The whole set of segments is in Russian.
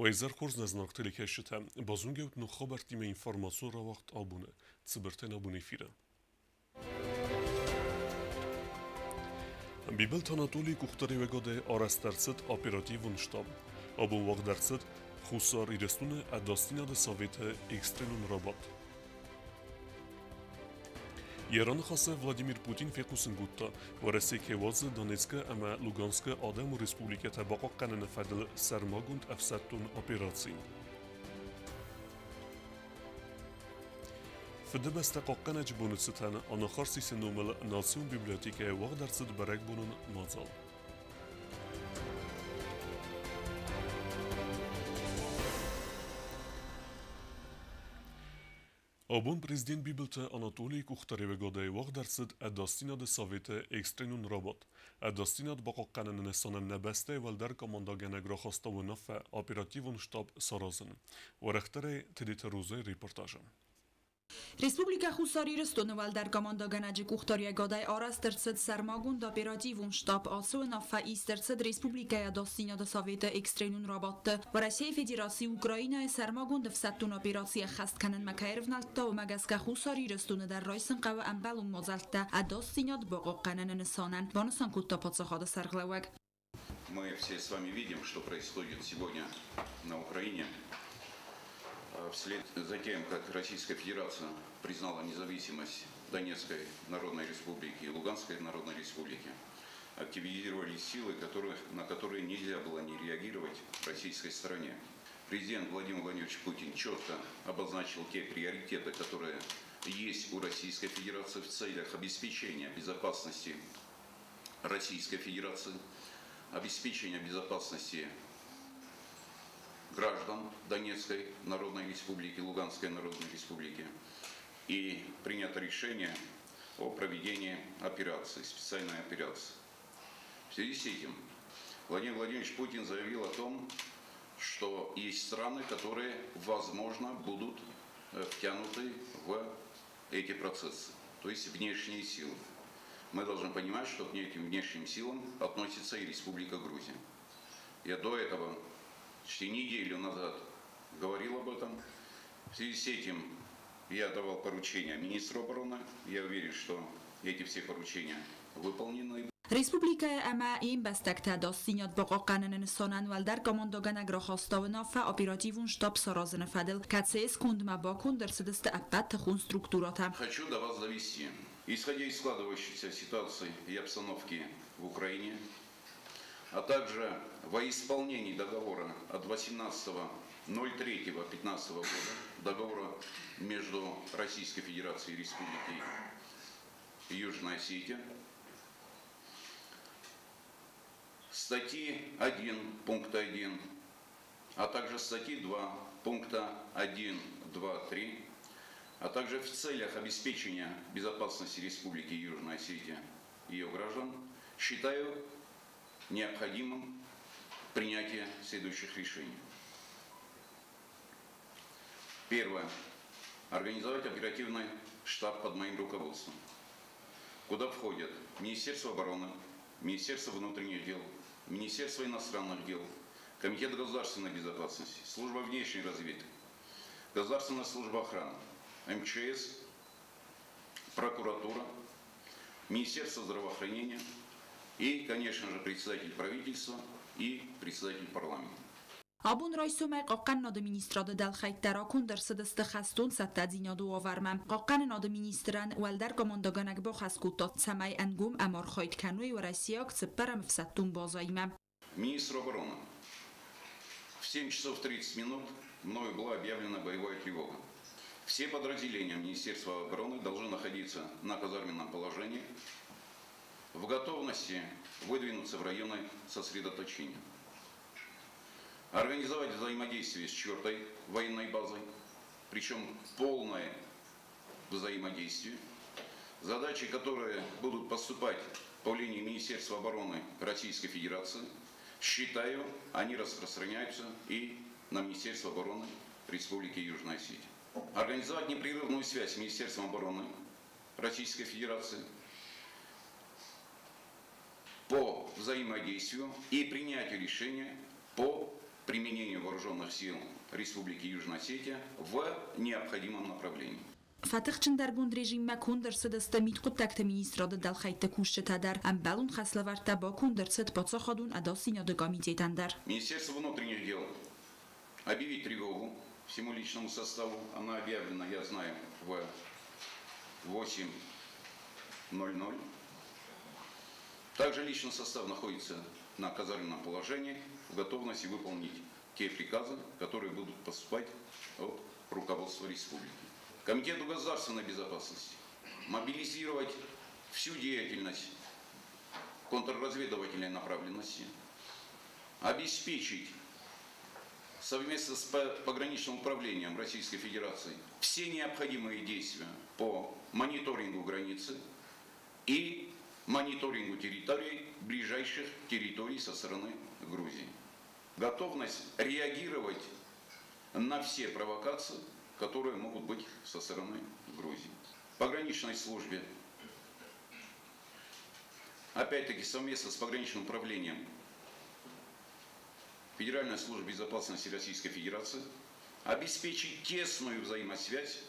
وإزار خورز نزناك تلكشتها بازونجوت نخبر تيم إنفورماسيون را وقت آبونه تسبرتن آبونه فيرا بيبلت أناتولي كختاري وقاده آرسترسد أوبراتيفون شتاب أبو وقت درسد خسار إرستون أداستينا ده سوفيت إكسترينون رابط ایران خواسته ولادیمیر پوتین فیکوسن گوتا و رسی که واز دونتسک اما لوگانسک آدم و رسپولیک تباقا قنن فدل سرماگوند افسدتون اپیراتسین. فده بسته قاقن اجبونت ستن آن خارسی سنومل ناسیون بیبلیوتیک واق درصد برک بونون مازال. Обун президент Бибелта Анатолий Кухтареве годай вақ дарсид адастина де Совете Экстренун Робот. Адастинат баqa qanunini sonan nabeste валдар командагенег را خواسته و نفع оперативун штаб Саразын. ورختره تدیت روزه ریپورتاژم. Республика Хусари растонувал дар командоганаджи Кухтория годай арастерцед сармагунд оперативун штаб асуна фаистерцед Республикая достина до Совета Экстренун Робот. В России Федерации Украина сармагунд в саттун операция хастканен макаирвналта و مگسکه Хусари растуна дар ройсын قوه امبالون мозалта а достинат боғоққанен несанан. Ванасан кутта подсахада сарглаваг. Мы все с вами видим, что происходит сегодня на Украине. Вслед за тем, как Российская Федерация признала независимость Донецкой Народной Республики и Луганской Народной Республики, активизировались силы, на которые нельзя было не реагировать в российской стороне. Президент Владимир Владимирович Путин четко обозначил те приоритеты, которые есть у Российской Федерации в целях обеспечения безопасности Российской Федерации, обеспечения безопасности граждан Донецкой Народной Республики, Луганской Народной Республики, и принято решение о проведении операции, специальной операции. В связи с этим Владимир Владимирович Путин заявил о том, что есть страны, которые, возможно, будут втянуты в эти процессы, то есть внешние силы. Мы должны понимать, что к этим внешним силам относится и Республика Грузия. Я до этого почти неделю назад говорил об этом. В связи с этим я давал поручения министру обороны. Я уверен, что эти все поручения выполнены. Республика اما این بستکته داستینات با قانون نسانن ولدر کامانداگنگ را خواستاونا فا оперативун штаб Саразын фадел кацес кундма бакун дерседесте аппат тхун структурата. Хочу до вас довести, исходя из складывающейся ситуации и обстановки в Украине, а также во исполнении договора от 18.03.15 года, договора между Российской Федерацией и Республикой Южная Осетия, статьи 1 пункта 1, а также статьи 2 пункта 1, 2, 3, а также в целях обеспечения безопасности Республики Южная Осетия и ее граждан, считаю необходимым принятие следующих решений. Первое. Организовать оперативный штаб под моим руководством, куда входят Министерство обороны, Министерство внутренних дел, Министерство иностранных дел, Комитет государственной безопасности, Служба внешней разведки, Государственная служба охраны, МЧС, прокуратура, Министерство здравоохранения и, конечно же, председатель правительства и председатель парламента. Абун райсуме قاقن ناد مینیستراد دل خیت تراکون در سدست خستون ست دینادو آورمم قاقن ناد مینیستران ولدر کماندگانک با خسکوتات سمای انگوم امار خواهد کنوی و رسیاک سپرم فستون بازایمم. Министр обороны. В 7 часов 30 минут мною была объявлена боевая тревога. Все подразделения Министерства обороны должны находиться на казарменном положении, в готовности выдвинуться в районы сосредоточения. Организовать взаимодействие с 4-й военной базой, причем полное взаимодействие. Задачи, которые будут поступать по линии Министерства обороны Российской Федерации, считаю, они распространяются и на Министерство обороны Республики Южная Осетия. Организовать непрерывную связь с Министерством обороны Российской Федерации по взаимодействию и принятию решения по применению вооруженных сил Республики Южная Осетия в необходимом направлении. Fatihçin der bund rejim kundersid است میتخود تکت مینیستراد دل خیت کوشت در امبلون خسلورت با کندرسد با خودون اداسینا дегамитетен در. Министерство внутренних дел объявить тревогу всему личному составу. Она объявлена, я знаю, в 8:00. Также личный состав находится на казарменном положении в готовности выполнить те приказы, которые будут поступать от руководства республики. Комитету государственной безопасности мобилизировать всю деятельность контрразведывательной направленности, обеспечить совместно с пограничным управлением Российской Федерации все необходимые действия по мониторингу границы и мониторингу территорий, ближайших территорий со стороны Грузии. Готовность реагировать на все провокации, которые могут быть со стороны Грузии. Пограничной службе, опять-таки совместно с пограничным управлением Федеральной службы безопасности Российской Федерации обеспечить тесную взаимосвязь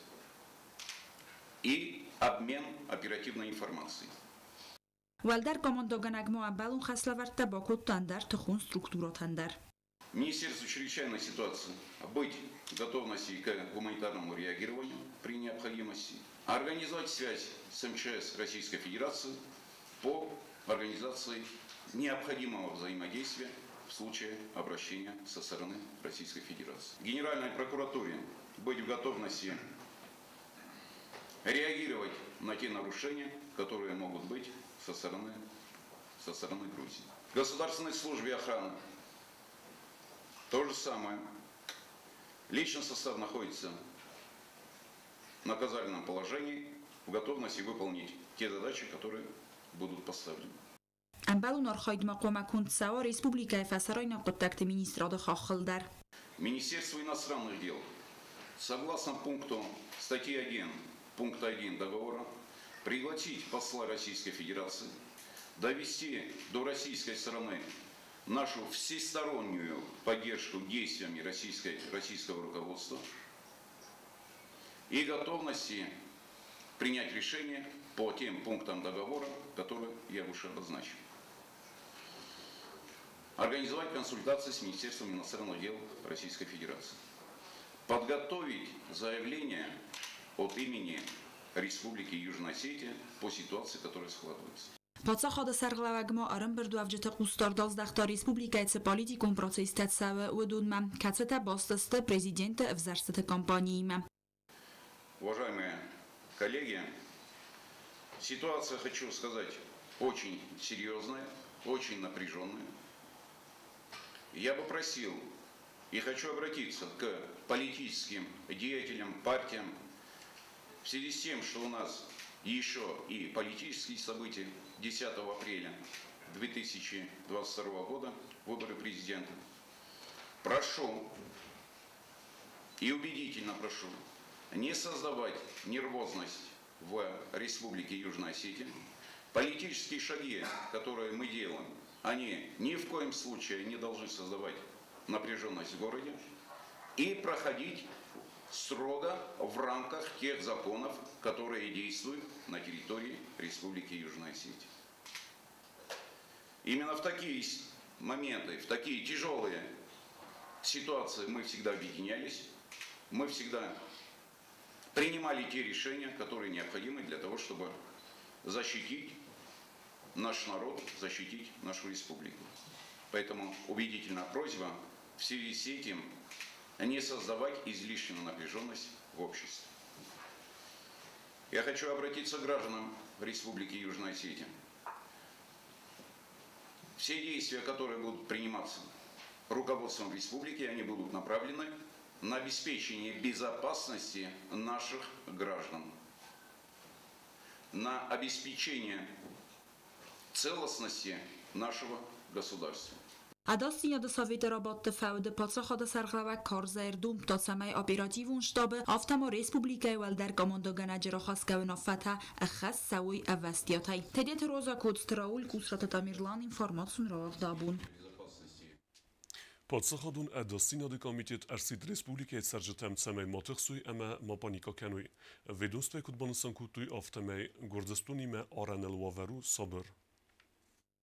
и обмен оперативной информацией. Валдар командоганагмо амбалун хаславарта бакут тандар тхун структура тандар. Министерству чрезвычайной ситуации быть в готовности к гуманитарному реагированию при необходимости, организовать связь с МЧС Российской Федерации по организации необходимого взаимодействия в случае обращения со стороны Российской Федерации. Генеральной прокуратуре быть в готовности реагировать на те нарушения, которые могут быть со стороны Грузии. Государственной службе охраны то же самое. Личный состав находится на казарменном положении, в готовности выполнить те задачи, которые будут поставлены. Амбалун архайд мақомакун цава республика фасарайна контакт министрада хахылдар. Министерство иностранных дел согласно пункту статьи 1, пункта 1 договора пригласить посла Российской Федерации, довести до российской стороны нашу всестороннюю поддержку действиями российского руководства и готовности принять решение по тем пунктам договора, которые я выше обозначил. Организовать консультации с Министерством иностранных дел Российской Федерации. Подготовить заявление от имени Республики Южная Осетия по ситуации, которая складывается. Пацахад сарглавагма арам берду авжета قوستار 12 республика политикум процесстат сава удунма кацета бастаста президента в зарстата кампании. Уважаемые коллеги, ситуация, хочу сказать, очень серьезная, очень напряженная. Я бы просил и хочу обратиться к политическим деятелям, партиям, в связи с тем, что у нас еще и политические события 10 апреля 2022 года, выборы президента. Прошу и убедительно прошу не создавать нервозность в Республике Южная Осетия. Политические шаги, которые мы делаем, они ни в коем случае не должны создавать напряженность в городе и проходить строго в рамках тех законов, которые действуют на территории Республики Южная Осетия. Именно в такие моменты, в такие тяжелые ситуации мы всегда объединялись, мы всегда принимали те решения, которые необходимы для того, чтобы защитить наш народ, защитить нашу республику. Поэтому убедительная просьба в связи с этим не создавать излишнюю напряженность в обществе. Я хочу обратиться к гражданам Республики Южная Осетия. Все действия, которые будут приниматься руководством республики, они будут направлены на обеспечение безопасности наших граждан, на обеспечение целостности нашего государства. Adastina do Sovět Rabat faude pacachada sarglava karzerdum ta samay operativun shtabe aftama respublika wal dar komandoganaje rakhaskavna fata akhas sawi avastiyatay. Tedet roza kod straul kusrata tamirlan informatsiun ravdabun. Подсахадун Адастина комитет Арсид Республики Саржетам Цамей Матахсуй Ама Мапаника Кануй. Ведомстве Кудбансан Кутуй Автамей Гордастуни Ме Аранел Ваверу Сабр.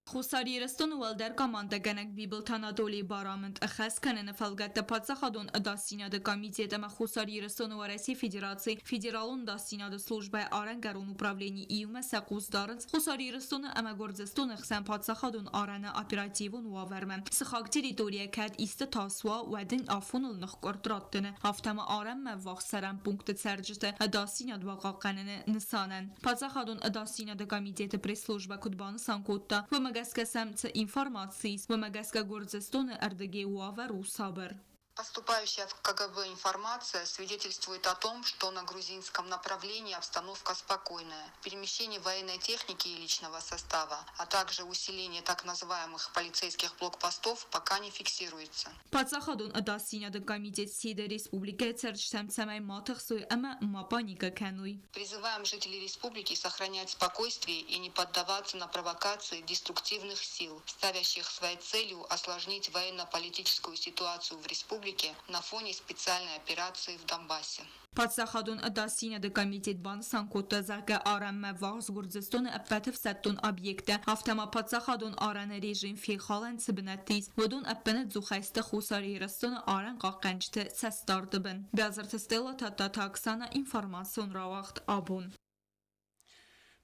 خساری رستون والدر کامانده گنگ بیبل تنادولی بارامند اخس کنن فلگت پادسخادون داستینا د کمیته دم خساری رستون ورسی فدرالون داستینا د службе آرنگرون управление ایوم سقوز دارند خساری رستون اما گرزستون اخسن پادسخادون آرن اپراتیون واورمن سخاک تریتوریا کد ایست تاسوا ودن آفونل نخ گردراتن هفتم آرن مواخ سرم پونکت سرجت داستینا د واقع قنن نسانن پادسخادون داستینا د کمیته د پرس службе کدبان سانکوتا و Magaska самца информации, Magaska Гордзестона Ардеге Уавару Сабер. Поступающая в КГБ информация свидетельствует о том, что на грузинском направлении обстановка спокойная. Перемещение военной техники и личного состава, а также усиление так называемых полицейских блокпостов пока не фиксируется. Подсахадун Адасиня до комитет Сида Республики Церчтамцамай Матахсуй Ама Мапаника Кануй. Призываем жителей республики сохранять спокойствие и не поддаваться на провокации деструктивных сил, ставящих своей целью осложнить военно-политическую ситуацию в республике на фоне специальной операции в Донбассе. Подсахадун Адасиня до комитет бан Санкота Зака Арам Маваз Гурдзестон Аппатов Саттун объекта Автома Подсахадун Аран режим Фихалан Сибнатис Водун Аппанет Зухайста Хусари Растон Аран Қаққанчты Састардыбын. Бязартыстела Тата Таксана информацион Равахт Абун.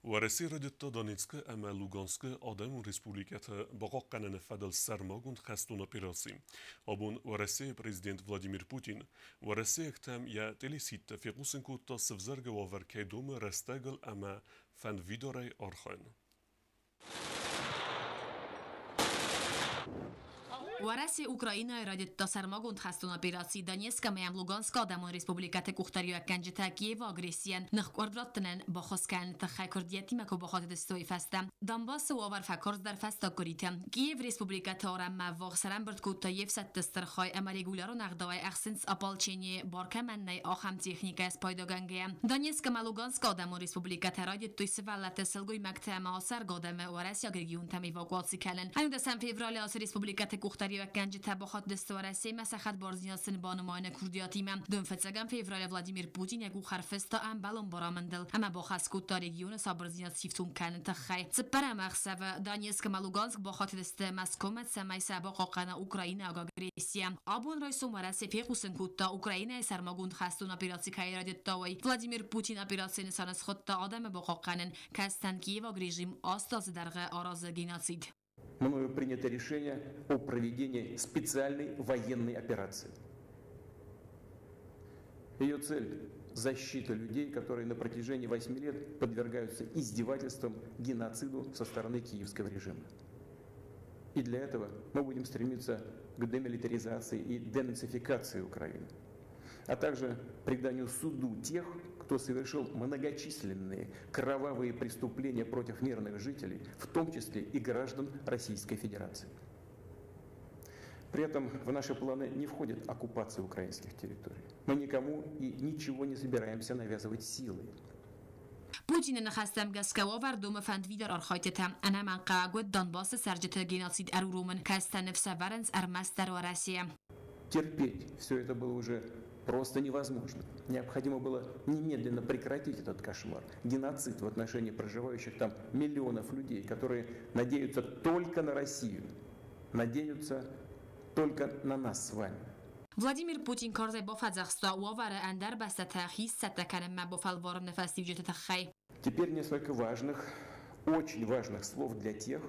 ورسی ردت دانیتسک اما لوگانسک آدم ریسپوبلیکت باقا قنن فدل سرماگوند خستون اپیراسی. آبون ورسی پرزیدنت ولادیمیر پوتین ورسی اکتم یا تلیسیت فیقوسن کود تا سفزرگ واور که دوم رستگل اما فند ویداره آرخان. ورسی اوکراینای радит та сармагунд хастун операции Донецка мям Луганска адамон республиката кухтарио канжета Киев агрессиян нах квадраттнен бахоскан та хайкордияти мако бахат дстои фаста Донбасс овар факорз дар фаста коритам Киев республиката орам мавох сарам برد کوتا یفست دسترخای اما رگولارون اقدای اخسنس اپالچینی بارکمنی آخم تکنیک از پایداگنگه Донецка ма Луганска адамон республиката радит توی سوالت سلگوی مکتب معاصر گادم ورسی اگریون تام ایواکواسی کلن همین دسم فیورالی آس республиката کухتاری و گنج تباخات دستورسی مسخت بارزیناسن بانمان کردیاتی من دون فتسگم فیورال ولادیمیر پوتین یکو خرفستا ام بالون برامندل اما با خسکوت تا رگیون سابرزیناس سیفتون کنن تخی سپر مخسو دانیسک ما لوگانسک با خاطر دست مسکومت سمای سبا قاقنا اوکراینا اگریسیا آبون رایسون ورسی فیقوسن کوتا اوکراینا سرماگوند خستون اپیراسی کای رادیت تاوی ولادیمیر پوتین اپیراسی نسانس خود تا آدم با قاقنن کستن کیو رژیم آستاز درغه آراز گیناسید Мною принято решение о проведении специальной военной операции. Ее цель – защита людей, которые на протяжении 8 лет подвергаются издевательствам, геноциду со стороны киевского режима. И для этого мы будем стремиться к демилитаризации и денацификации Украины, а также преданию суду тех, кто совершил многочисленные кровавые преступления против мирных жителей, в том числе и граждан Российской Федерации. При этом в наши планы не входит оккупация украинских территорий. Мы никому и ничего не собираемся навязывать силой. پوتین نخستم گسکوا وردوم فند ویدر آرخایتم انا من قاعد دانباس سرجت گیناسید ارورومن کاستن نفس ورنز ارمستر و راسیه. Терпеть все это было уже просто невозможно. Необходимо было немедленно прекратить этот кошмар. Геноцид в отношении проживающих там миллионов людей, которые надеются только на Россию, надеются только на нас с вами. Владимир Путин карзай با فزخستا وواره اندر بسته تخیص ستکنم ما با فالوارم نفسی وجود تخی. Теперь несколько важных, очень важных слов для тех,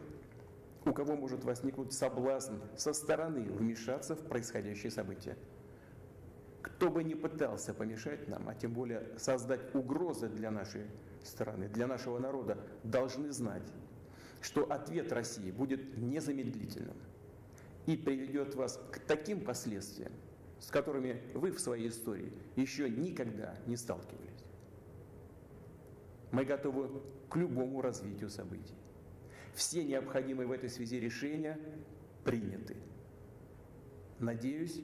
у кого может возникнуть соблазн со стороны вмешаться в происходящее событие. Кто бы ни пытался помешать нам, а тем более создать угрозы для нашей страны, для нашего народа, должны знать, что ответ России будет незамедлительным и приведет вас к таким последствиям, с которыми вы в своей истории еще никогда не сталкивались. Мы готовы к любому развитию событий. Все необходимые в этой связи решения приняты. Надеюсь,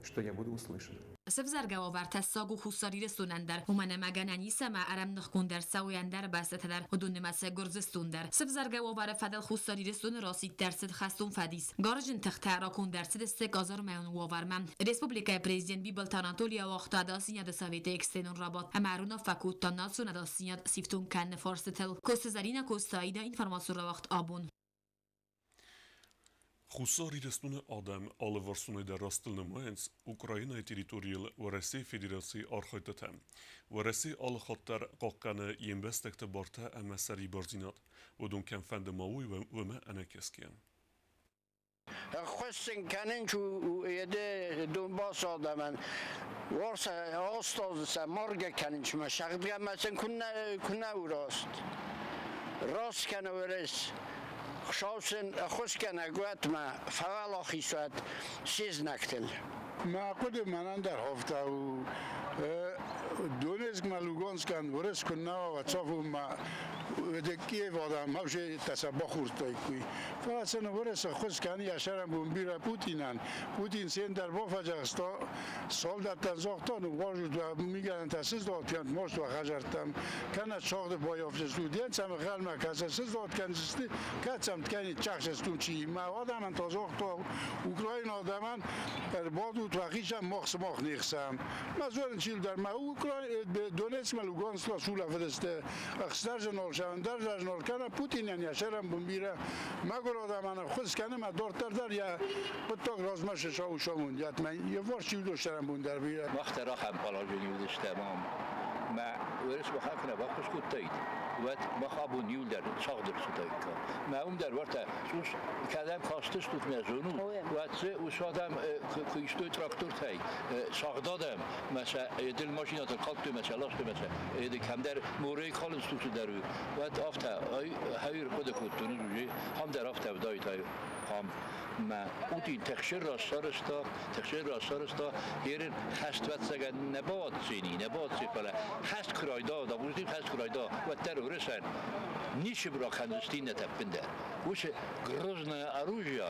что я буду услышан. Sevzerga vart sagu khusari resturander umane maganani sama aram nkhkunder sawiander bastatadar udunmase gorzestundar sevzerga var fadal khusari restun rasid dersid khastun fadis garjin taxtara kun dersid istegazar maun wavarmam Respublika prezident Bibel Anatolia waqta dasinya da Sovet eksternun rabat amaruna fakut tanasuna dasinya siftun kan forsetel kostazarina kostaida informasyonu waqt abun Խուսարի ռեստունը ադեմ ալվարսունը դարաստլնը մայնց Ուկրաինայի տերիտորիալ Վարեսի Ֆեդերացի արխայտըթեմ։ Վարեսի ալխատտար կողկանը յեմբեստեկտը բարթա əməsəri բարձինատ, ودون کم فند ماوی و ما أنا كسكين. خواستن کنن چو ایده دنباس آدمن وارس آستاز سه مرگ کنن چو مشاقت گم مثلا کنه او راست کنه ورس خشاسن خوش کنه گوت ما فعال آخی سوید سیز نکتل معقود منان در هفته و دونسک ما لوگانسکن ورس کنه و صافو ما ودکی وادم ماشه تصبح خورد کوی فراسن ورس خوش کنه یاشرم بومبیرا پوتین سین در وافجاستا سال در تنزاختان و واجد و میگن تاسیز داد کند ماست و خجرتم کنه شاخت بایافت سودین سم خال مکاسه سیز داد کنستی کاتم کنی چخش استون چی ما آدم من تازاختا اوکراین آدمان در بادو توخیشم مخ نیخسم مزورن چیل در ما اوکراین دونسک ما لوگانسک سولا فرسته اخستر جنال شاندر جنال کنه پوتین یعنی شرم بومبیره مگر آدمان خود کنه ما دورتر در یا بتاق رازمش شاو شامون یاد من یه وارشی دو شرم بون در بیره وقت راهم پالاجونی بودش تمام ما ورش بخافنا وقتش كنت تايد وقت بخابو نيول در صادر ستايكا ما هم در وقت شوش كلام خاستش توت مزونو وقت وشادم كيشتو تراكتور تاي صادادم مثلا دل ماشينات القلب مثلا لاست مثلا دي كم در موري خالص توت در وقت افتا هاير خود كنتونو هم در افتا بدايت هاي هم ما اوتی تخشیر راستارستا هرین هست وقت سگ نباد زینی نباد سفله هست کرایدا داوودیم هست کرایدا و تروریسن نیش برا خندستی نتپنده وش گرزنا اروجیا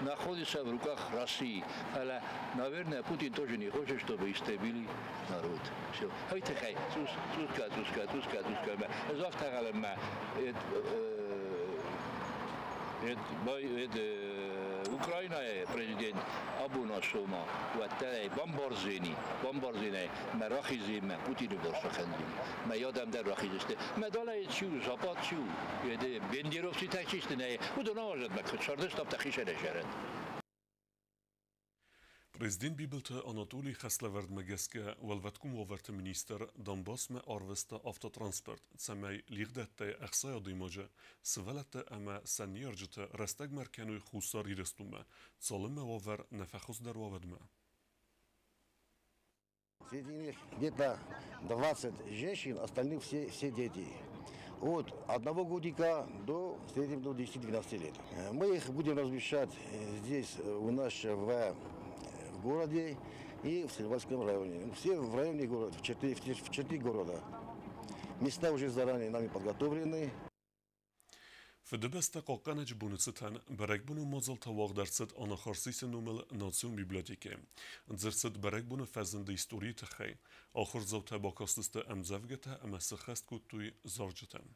نخودی سر رکاخ راسی حالا ناورن پوتین توجنی خوشش تو به استابیلی نارود شو هاي تخی سوسکا ما ازاف تقلم ما Ukrayna'ya prezident Abuna Soma ve tey Bambarzini merakhizim Putin'i borçlandım. Ma yadam der rakhiziste. Ma dalay çu zapat çu. Yede bendirovsi takçiste ne? Bu da ne olacak bak? Çardaş tap takişe leşeret. Президент Бибелта Анатолий Хаслеверд Мегеске والفتكم وفرت министр Донбасс ме арвеста автотранспорт цемей лигдетте ахсая димажа свелете ама саньяржете растег меркенуй хусари рестуме цалыме вовер нефахус дарваведме. Среди них где-то 20 женщин, остальных все дети. От 1 годика до 10-12 лет. Мы их будем размещать здесь у нас в городе и в Сильвальском районе. Все в районе города, в черте города. Места уже заранее нами подготовлены. Федебесте قاقنج بونستن برگ بونو مازال تواق درصد آن خارسیس نومل ناسیون بیبلیاتیکه. درصد برگ بونو فزند هیستوری تخی. آخر زوته باکاستست امزفگته امسخست کتوی زارجتن.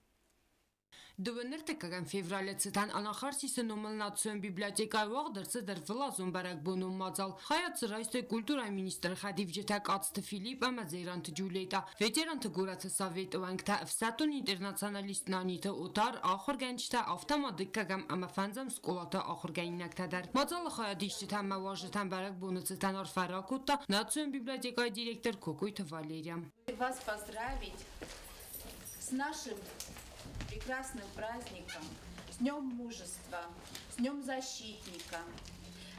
Դուվներտը ֆևրալեցտան անախարսիսը նոմլնացիոն բիբլիոթեկայի վաղդրսը դրվլազում բարակբոնում մածալ հայացրայստե կուլտուրայ մինիստր խադիվ ջետակացտը Ֆիլիպ ամազերանտ ջուլետա վետերանտ գորացը սավետովանքտա վսատուն ինտերնացիոնալիստ նանիտը օտար ախորգանչտա ավտոմատիկագամ ամաֆանձամ սկոլատը ախորգանինակտադար մածալը հայադիշտան մավաժտան բարակբոնոցտան օրֆարակուտա նացիոն բիբլիոթեկայի դիրեկտոր Կոկույթը Վալերիամ. Вас поздравить с нашим прекрасным праздником, с Днем Мужества, с Днем Защитника.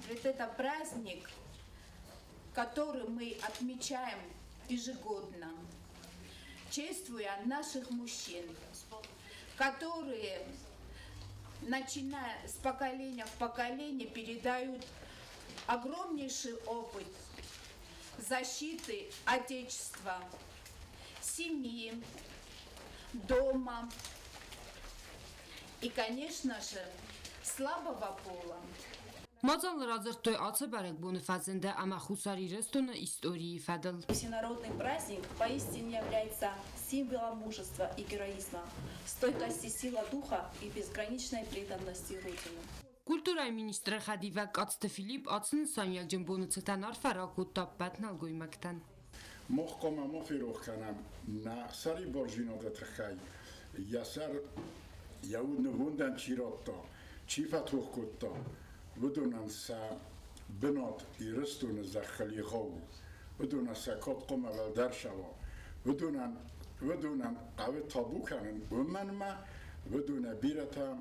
Ведь это праздник, который мы отмечаем ежегодно, чествуя наших мужчин, которые, начиная с поколения в поколение, передают огромнейший опыт защиты Отечества, семьи, дома. И, конечно же, слабого пола. Мазал разортой ацебарек бунефазенде ама хусари рестуна истории фадл. Всенародный праздник поистине является символом мужества и героизма, стойкости силы духа и безграничной преданности Родине. Культурай министр Хадивак Ацте Филипп Ацн Саньял Джимбунуцетан Арфаракут Таппат Налгуй Мактан. Мохкома мофирох канам на сари боржинот трхай ясар яудны вундан чиротто чифатух кутто بدون سا بنات ایرستون زخلی خو بدون سکات قم اول در شوا بدون قوی تابو کنن ومن ما بدون بیرتا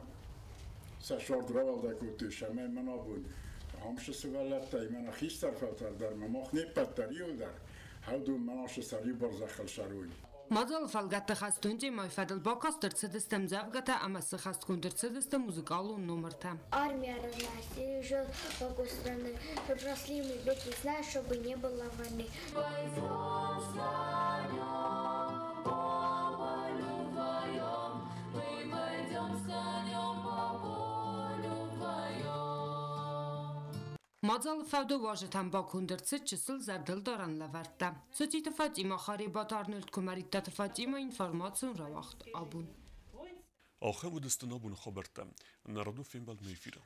سشارد روال دا کتو شمه منا بود همش سوالت تای منا خیستر فتر در مماخ نیپت دریو در هودون مناش سری بار زخل شروی Мазал фалгата хастунджи мой фадл бокас дырцедестем завгата амасы хасткун дырцедесте музыкалу номерта. Армия разноси, жил с другой стороны. Росли мы веки, знаешь, чтобы не было войны. Пойдем с конем по полю вдвоем, мы пойдем с конем по полю вдвоем. Мазал фавдо важетан бакун дырцед чисел зардыл даран лаварта. Сотита Фатима Харибат Арнольд Кумариттата Фатима информацион равахт абун. آخه بودستن آبون خبرتم نردو فیلم بل میفیرم